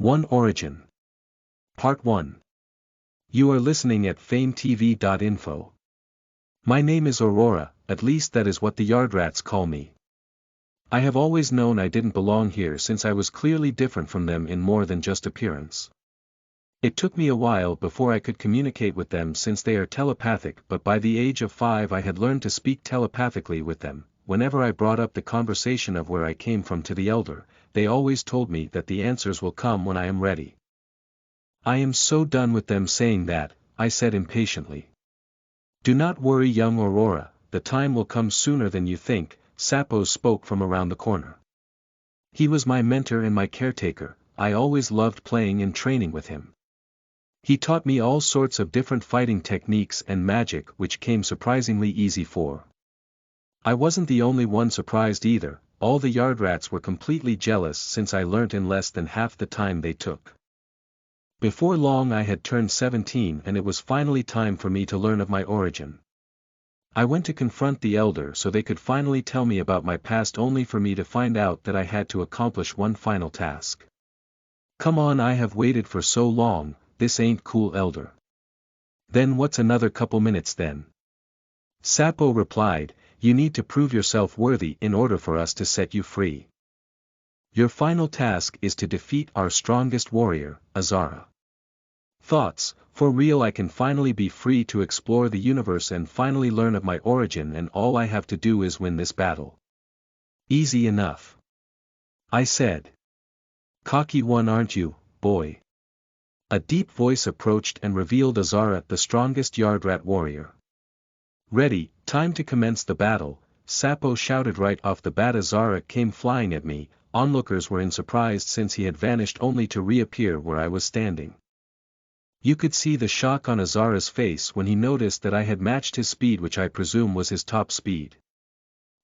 1 Origin. Part 1. You are listening at FameTV.info. My name is Aurora, at least that is what the yard rats call me. I have always known I didn't belong here since I was clearly different from them in more than just appearance. It took me a while before I could communicate with them since they are telepathic, but by the age of 5 I had learned to speak telepathically with them. Whenever I brought up the conversation of where I came from to the elder, they always told me that the answers will come when I am ready. I am so done with them saying that, I said impatiently. Do not worry, young Aurora, the time will come sooner than you think, Sapo spoke from around the corner. He was my mentor and my caretaker. I always loved playing and training with him. He taught me all sorts of different fighting techniques and magic which came surprisingly easy for. I wasn't the only one surprised either, all the yard rats were completely jealous since I learnt in less than half the time they took. Before long I had turned 17 and it was finally time for me to learn of my origin. I went to confront the elder so they could finally tell me about my past, only for me to find out that I had to accomplish one final task. Come on, I have waited for so long, this ain't cool, elder. Then what's another couple minutes then? Sapo replied, you need to prove yourself worthy in order for us to set you free. Your final task is to defeat our strongest warrior, Azara. Thoughts, for real? I can finally be free to explore the universe and finally learn of my origin, and all I have to do is win this battle. Easy enough. I said. Cocky one, aren't you, boy? A deep voice approached and revealed Azara, the strongest yard rat warrior. Ready, time to commence the battle, Sapo shouted. Right off the bat Azara came flying at me. Onlookers were in surprise since he had vanished only to reappear where I was standing. You could see the shock on Azara's face when he noticed that I had matched his speed, which I presume was his top speed.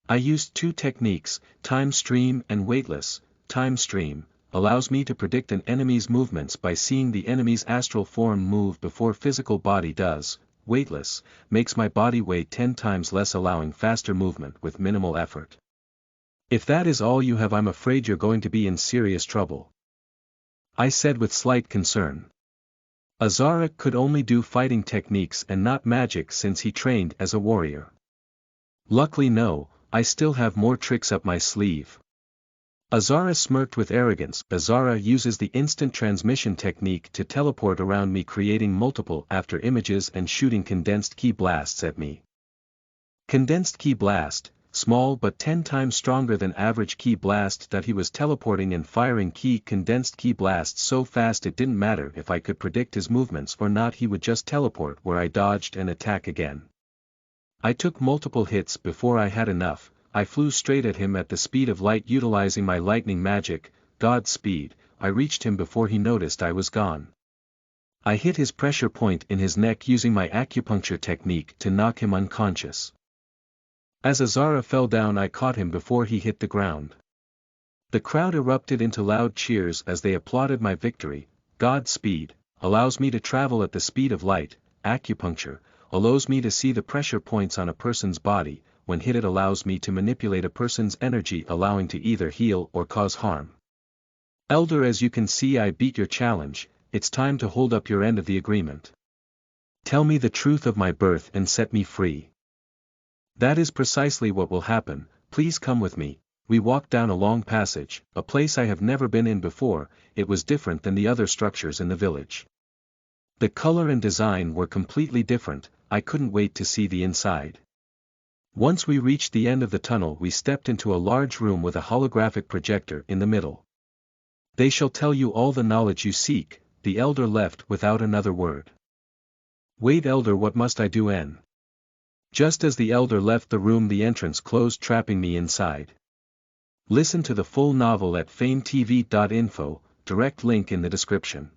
I used two techniques, Time Stream and Weightless. Time Stream allows me to predict an enemy's movements by seeing the enemy's astral form move before physical body does. Weightless makes my body weigh 10 times less, allowing faster movement with minimal effort. If that is all you have, I'm afraid you're going to be in serious trouble, I said with slight concern. Azara could only do fighting techniques and not magic since he trained as a warrior. Luckily no, I still have more tricks up my sleeve. Azara smirked with arrogance. Azara uses the instant transmission technique to teleport around me, creating multiple after images and shooting condensed ki blasts at me. Condensed ki blast, small but 10 times stronger than average ki blast. That he was teleporting and firing condensed ki blasts so fast it didn't matter if I could predict his movements or not, he would just teleport where I dodged and attack again. I took multiple hits before I had enough. I flew straight at him at the speed of light utilizing my lightning magic, God speed. I reached him before he noticed I was gone. I hit his pressure point in his neck using my acupuncture technique to knock him unconscious. As Azara fell down I caught him before he hit the ground. The crowd erupted into loud cheers as they applauded my victory. God speed allows me to travel at the speed of light. Acupuncture allows me to see the pressure points on a person's body. When hit it allows me to manipulate a person's energy, allowing to either heal or cause harm. Elder, as you can see I beat your challenge. It's time to hold up your end of the agreement. Tell me the truth of my birth and set me free. That is precisely what will happen. Please come with me. We walked down a long passage, a place I have never been in before. It was different than the other structures in the village. The color and design were completely different. I couldn't wait to see the inside. Once we reached the end of the tunnel we stepped into a large room with a holographic projector in the middle. They shall tell you all the knowledge you seek. The elder left without another word. Wait, elder, what must I do? Just as the elder left the room the entrance closed, trapping me inside. Listen to the full novel at FameTV.info, direct link in the description.